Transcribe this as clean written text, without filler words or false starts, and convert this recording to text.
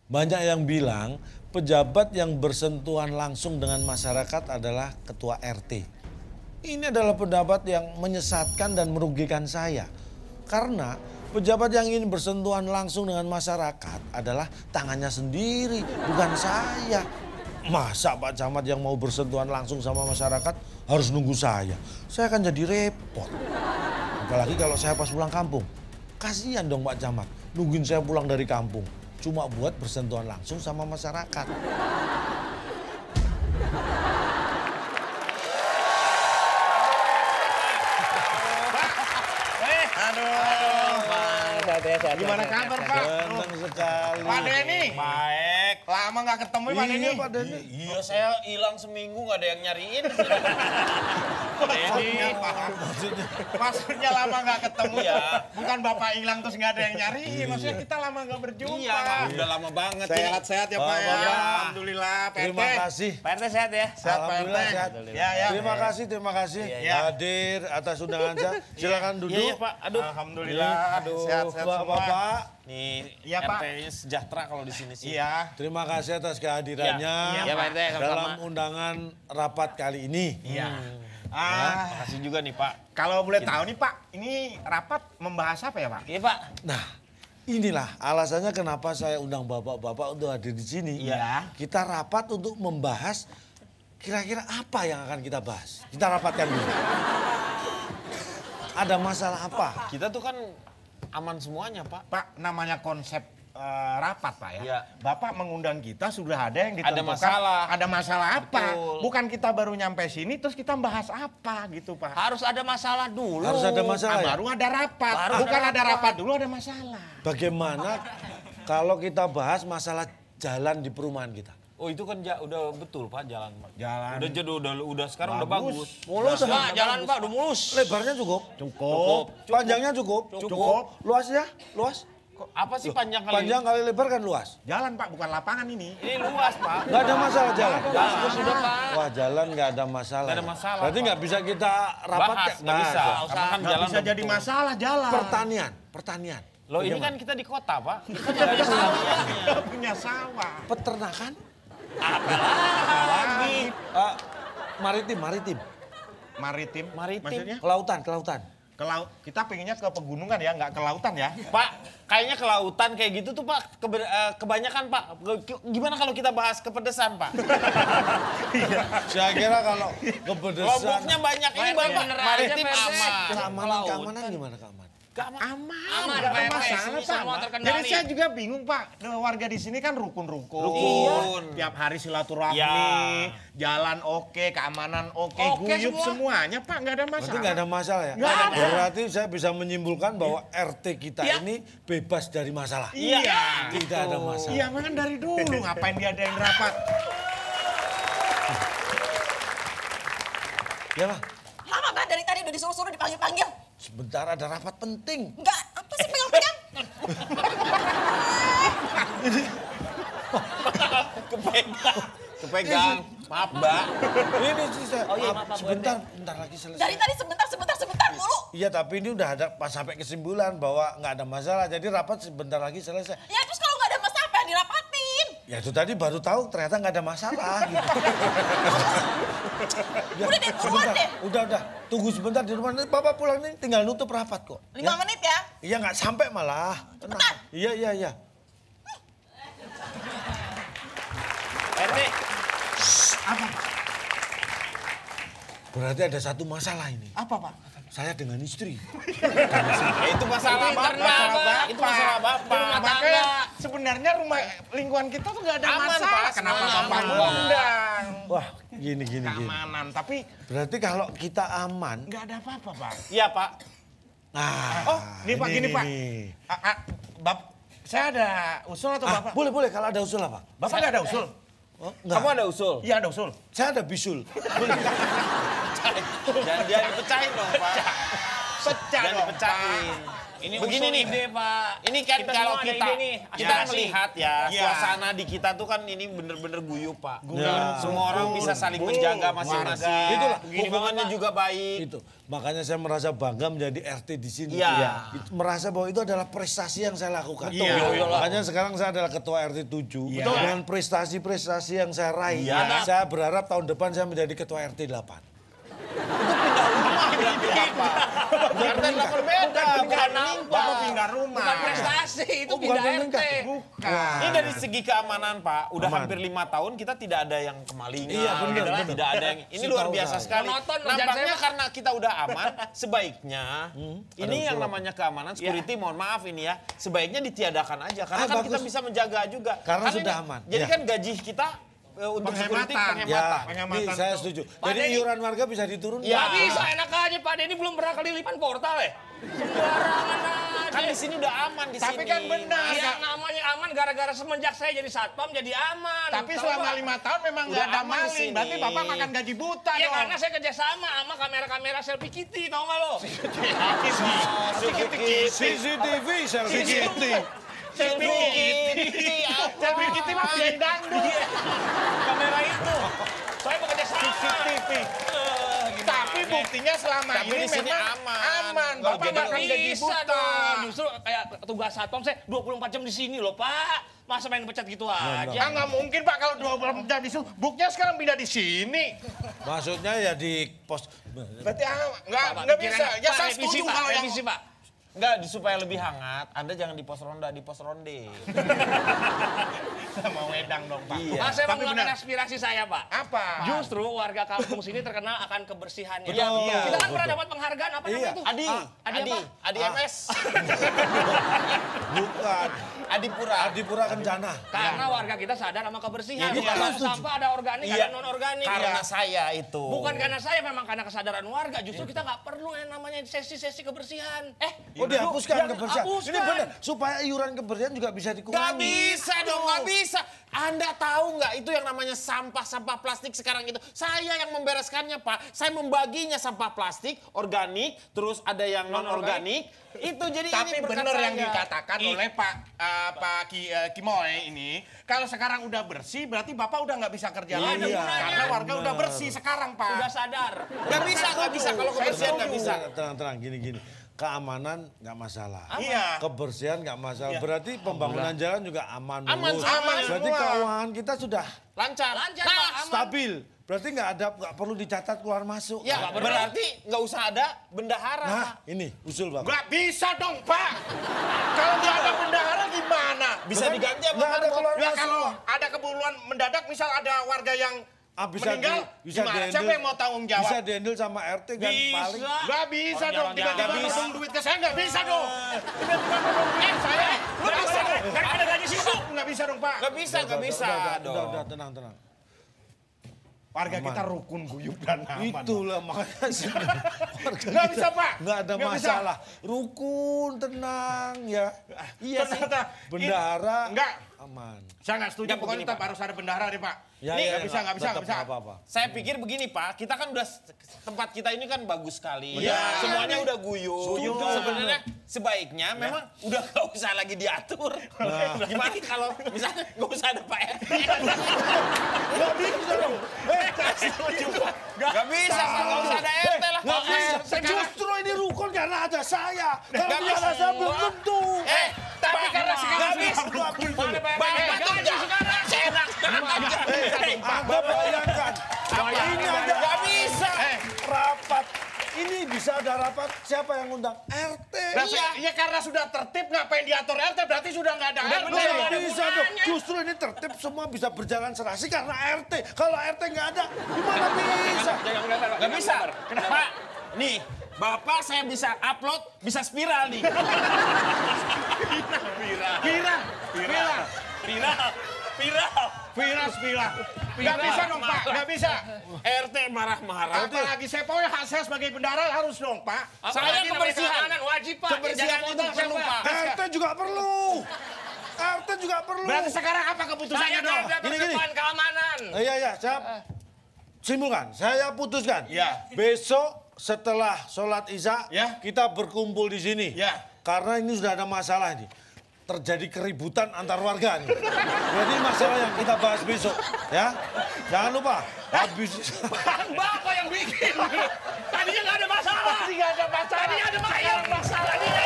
Banyak yang bilang pejabat yang bersentuhan langsung dengan masyarakat adalah ketua RT. Ini adalah pendapat yang menyesatkan dan merugikan saya. Karena pejabat yang ingin bersentuhan langsung dengan masyarakat adalah tangannya sendiri, bukan saya. Masa Pak Camat yang mau bersentuhan langsung sama masyarakat harus nunggu saya? Saya akan jadi repot. Apalagi kalau saya pas pulang kampung. Kasihan dong Pak Camat, nungguin saya pulang dari kampung. Cuma buat bersentuhan langsung sama masyarakat. Gimana kabar Pak? Senang sekali. Pak Denny. Baik. Lama nggak ketemu Pak Denny. Iya Pak Denny. Iya, saya hilang seminggu nggak ada yang nyariin. Maksudnya lama nggak ketemu Ya. Bukan Bapak hilang terus nggak ada yang nyariin. Maksudnya kita lama nggak berjumpa. Iya, udah lama banget. Sehat-sehat ya Pak ya. Bapak. Alhamdulillah Pak Terima RT. kasih. Pak RT sehat ya? Sehat Pak RT. Alhamdulillah sehat. Ya ya. Terima kasih Iya. hadir atas undangan saya. Silakan duduk. Iya, Pak. Aduh. Alhamdulillah. Aduh. Sehat-sehat semua. Bapak. Nih, Iya, Pak. RT-nya sejahtera kalau di sini sih. Iya. Terima kasih atas kehadirannya Iya, Pak RT, sama-sama. dalam undangan rapat kali ini. Iya. Makasih juga nih, Pak. Kalau boleh tahu nih Pak, ini rapat membahas apa ya Pak? Iya, Pak. Nah, inilah alasannya kenapa saya undang bapak-bapak untuk hadir di sini. Iya. Kita rapat untuk membahas kira-kira apa yang akan kita bahas. Kita rapatkan dulu. Ada masalah apa? Kita tuh kan aman semuanya, Pak. Pak, namanya konsep rapat Pak ya. Iya. Bapak mengundang kita sudah ada yang ditentukan. Ada masalah. Ada masalah apa? Betul. Bukan kita baru nyampe sini terus kita bahas apa gitu Pak. Harus ada masalah dulu. Harus ada masalah ya? Baru ada rapat. Baru Bukan ada ada rapat dulu ada masalah. Bagaimana kalau kita bahas masalah jalan di perumahan kita? Oh, itu kan udah betul, Pak, jalan, Pak. Jalan. Udah jadi udah sekarang udah bagus. Mulus, Pak, jalan, Pak, udah mulus. Lebarnya cukup? Cukup. Panjangnya cukup? Cukup. Luasnya? Luas? Apa sih panjang kali Panjang kali lebar kan luas? Jalan Pak, bukan lapangan ini. ini? Ini luas, Pak. Nggak ada masalah jalan? Bagus sudah, Pak. Wah jalan nggak ada masalah. Nggak ada masalah, Berarti Pak. nggak bisa kita rapat Bahas, nggak bisa. Karena kan Nggak jalan bisa udah jadi betul. masalah jalan. Pertanian. Loh, ini kan kita di kota, Pak. Kita nggak ada sawahnya. Nggak punya sawah. Peternakan. Lagi. Maritim. Maritim. Maritim. Maksudnya? Kelautan. Ke laut. Kita pengennya ke pegunungan ya, nggak ke lautan ya. Pak, kayaknya ke lautan kayak gitu tuh, Pak. Kebanyakan, Pak. Gimana kalau kita bahas kepedesan, Pak? Saya kira kalau kepedesan. Lomboknya banyak. Ini Bapak maritim aman. Keamanan gimana keamanan? Aman, Aman, nggak ada Pak RT. masalah, Semua Pak. terkendali. Jadi saya juga bingung, Pak. Warga di sini kan rukun-rukun. Rukun. Tiap hari silaturahmi, Ya. jalan oke, keamanan oke, Oke guyup semua. semuanya, Pak. Nggak ada masalah. Berarti nggak ada masalah ya? Nggak ada. Berarti saya bisa menyimpulkan bahwa RT kita ini bebas dari masalah. Iya. Tidak ada masalah. Iya, memang dari dulu. Ngapain dia ada yang rapat? Ya Pak, Lama kan dari tadi udah disuruh-suruh dipanggil-panggil. sebentar ada rapat penting. Enggak, apa sih pegang-pegang? Kepegang. Maaf, Mbak. Ini sih saya. Oh iya, maaf, maaf, sebentar lagi selesai. Dari tadi sebentar mulu. Iya tapi ini udah ada pas sampai kesimpulan bahwa nggak ada masalah. Jadi rapat sebentar lagi selesai. Ya terus kalau nggak ada masalah apa yang dirapatin? Ya itu tadi baru tahu ternyata nggak ada masalah. Gitu. Ya, Udah deh, buruan sebentar. deh. Udah. Tunggu sebentar di rumah. Nanti Bapak pulang nih tinggal nutup rapat kok. 5 menit ya. Iya nggak sampai malah. Tenang. Cepetan. Iya. RT. Apa, Pak? Berarti ada satu masalah ini. Apa, Pak? Saya dengan istri. Ya, itu masalah Bapak. Itu masalah Bapak. Makanya sebenarnya rumah lingkungan kita tuh nggak ada Aman, masalah. Pak. Kenapa Semuanya Bapak aman. ngundang? Wah gini. Keamanan, tapi Berarti kalau kita aman. nggak ada apa-apa, Pak. Iya, Pak. Nah, Oh, nih Pak, gini Pak. Saya ada usul atau Bapak? Boleh kalau ada usul apa? Bapak nggak ada usul? Oh, enggak. Kamu ada usul? Iya ada usul. Saya ada bisul. Jangan dipecahin dong, Pak. Pecah Jangan dong, dipecahin. Pak. Ini begini usul nih, ide, Pak. Ini kan Kita kalau semua ada kita ide nih, kita aspirasi. melihat ya, Iya. suasana di kita tuh kan ini bener-bener guyup, Pak. Ya. Semua orang bisa saling menjaga masing-masing. Itulah, hubungannya juga baik. Itu. Makanya saya merasa bangga menjadi RT di sini. Iya. Merasa bahwa itu adalah prestasi yang saya lakukan. Iya. Makanya sekarang saya adalah ketua RT 7. Iya. Dengan prestasi-prestasi yang saya raih. Iya. Saya berharap tahun depan saya menjadi ketua RT 8. RT 8 beda, bukan Bapak nambah. pindah rumah. Bukan prestasi, itu Oh, bukan pindah RT. meningkat. Bukan. Ini dari segi keamanan, Pak. Udah Aman. hampir 5 tahun kita tidak ada yang kemalingan. Iya, benar, gitu lah. benar. Tidak ada yang ini Setahu luar biasa saya. sekali. Monoton kerjaan Nampaknya saya, Pak. karena kita udah aman, sebaiknya ini yang namanya keamanan security, mohon maaf ini ya, sebaiknya ditiadakan aja karena kan bagus. kita bisa menjaga juga. Karena Kan sudah ini- aman. Jadi Ya. kan gaji kita untuk security Penghematan. penghematan. Penghematan Nih, saya tuh. setuju. Pak Jadi Denny. iuran warga bisa diturunkan. Iya. Nggak bisa, enak aja Pak Denny belum pernah kelilipan portal ya. Sembarangan aja. Kan di sini udah aman di Tapi sini. kan benar. Yang namanya aman gara-gara semenjak saya jadi satpam jadi aman. Tapi Tahu, selama Pak? 5 tahun memang Udah nggak ada aman di maling. sini. Berarti Bapak makan gaji buta Ya dong. karena saya kerjasama sama kamera-kamera selfie kitty, tau nggak lo? CCTV, selfie kitty. Selfie kitty. Selfie kitty mah penyanyi dangdut. Kamera itu. Saya bekerja sama. CCTV. Tapi buktinya selama Tapi ini di sini memang aman. aman. Kalau Bapak jadi makan gaji Bisa buta. dong. Justru kayak tugas satpam saya 24 jam di sini loh, Pak. Masa main pecat gitu aja. Ah, nggak mungkin Pak kalau 20 jam di situ. Buktinya sekarang pindah di sini. Maksudnya ya di pos. Berarti nggak Pak, bisa. pikiran- Ya Pak, saya revisi, setuju Pak, kalau yang revisi, Pak. Enggak, supaya lebih hangat, Anda jangan di pos ronda, di pos ronde. mau wedang dong Pak. Iya. Pak, saya Tapi mengeluarkan benar. aspirasi saya, Pak. Apa? Justru warga kampung sini terkenal akan kebersihannya. Betul. Iya. Kita kan pernah dapat penghargaan apa namanya itu? Adi, Adi apa? Adi MS. Bukan. Adipura. Adipura Kencana. Karena warga kita sadar sama kebersihan. Iya, Bukan iya. sampah ada organik, Iya. ada non organik. Karena saya itu. Bukan karena saya, memang karena kesadaran warga. Justru kita nggak perlu yang namanya sesi-sesi kebersihan. Oh dihapuskan kebersihan. hapuskan. Ini benar. Supaya iuran kebersihan juga bisa Gak dikurangi. bisa dong, gak bisa. Anda tahu nggak itu yang namanya sampah-sampah plastik sekarang itu? Saya yang membereskannya, Pak. Saya membaginya sampah plastik, organik, terus ada yang non-organik. Itu jadi Tapi ini berkat benar yang saya. dikatakan oleh Pak Kimoy ini, kalau sekarang udah bersih, berarti Bapak udah nggak bisa kerja lagi. Iya, Karena warga benar. udah bersih sekarang, Pak. Sudah sadar. Gak bisa, gak bisa. Kalau kebersihan gak bisa. Tenang, gini. Keamanan nggak masalah. Iya. Kebersihan nggak masalah. Berarti pembangunan jalan juga aman. Aman, mulus. aman Berarti semua. keuangan kita sudah Lancar. Lancar, Nah, Pak. Aman. stabil. Berarti nggak perlu dicatat keluar masuk. ya berarti nggak usah ada bendahara, Nah, Pak. ini usul Bapak. Nggak bisa dong, Pak. Kalau nggak ada bendahara gimana? Bisa diganti apa Nggak ada Pak? keluar Ya masuk. kalau ada kebutuhan mendadak, misal ada warga yang Bisa meninggal, bisa gimana? dihandle- Siapa yang mau tanggung jawab? Bisa dihandle sama RT kan paling. Nggak bisa dong, tiba-tiba Nggak bisa. nodong duit ke saya, nggak bisa dong. Tiba-tiba nodong duit saya, nggak bisa dong. Daripada gaji situ. Nggak bisa dong, Pak. Nggak bisa, nggak bisa. Udah, tenang. Warga kita rukun, guyup, dan aman. Itulah makanya warga Nggak kita bisa, Pak. Nggak ada Nggak bisa. masalah. Rukun, tenang ya. Iya sih. Ternyata, Bendahara Nggak. aman. Saya nggak setuju, Ya, pokoknya begini, tetap Pak. harus ada bendahara nih, Pak. Ya, Nih, ya, nggak bisa, nggak bisa, tetap nggak bisa. nggak apa-apa. Saya pikir begini, Pak. Kita kan udah tempat kita ini kan bagus sekali. Iya. Semuanya udah guyup. Guyup. Sebenarnya sebaiknya memang udah nggak usah lagi diatur. Gimana kalau misalnya nggak usah ada Pak RT? Nggak bisa dong. Nggak bisa, Pak. Nggak usah ada RT lah. Nggak bisa. sekarang- Justru ini rukun karena ada saya. Kalau Nggak nggak ada bisa. saya belum tentu. Tapi karena sekarang nggak bisa. Bapak tuh sekarang enak. Anda bayangkan. Ini ada Nggak bisa. rapat. Ini bisa ada rapat. Siapa yang undang? RT. Nah, ya karena sudah tertib, ngapain diatur RT? Berarti sudah nggak ada RT. Nggak bisa dong. Justru ini tertib semua bisa berjalan serasi karena RT. Kalau RT nggak ada, gimana bisa? Nggak bisa. Pak, nih. Bapak saya bisa upload, bisa spiral nih. Viral. Nggak bisa dong, Pak. Nggak bisa. RT marah-marah. Apalagi saya pokoknya hak saya sebagai bendahara harus dong, Pak. Saya Apalagi namanya kebersihan. keamanan, wajib, Pak. Kebersihan Jaga itu motor perlu, siapa? Pak. RT juga perlu. RT juga perlu. Berarti sekarang apa keputusannya Saya dong? ada Gini. depan keamanan. Iya, saya simpulkan. Saya putuskan. Iya. Besok setelah sholat isya, Ya. kita berkumpul di sini. Ya. Karena ini sudah ada masalah nih. Terjadi keributan antar warga nih. Jadi masalah yang kita bahas besok, ya. Jangan lupa, habis... Bapak yang bikin nih. Tadinya nggak ada masalah. Tadinya ada masalah.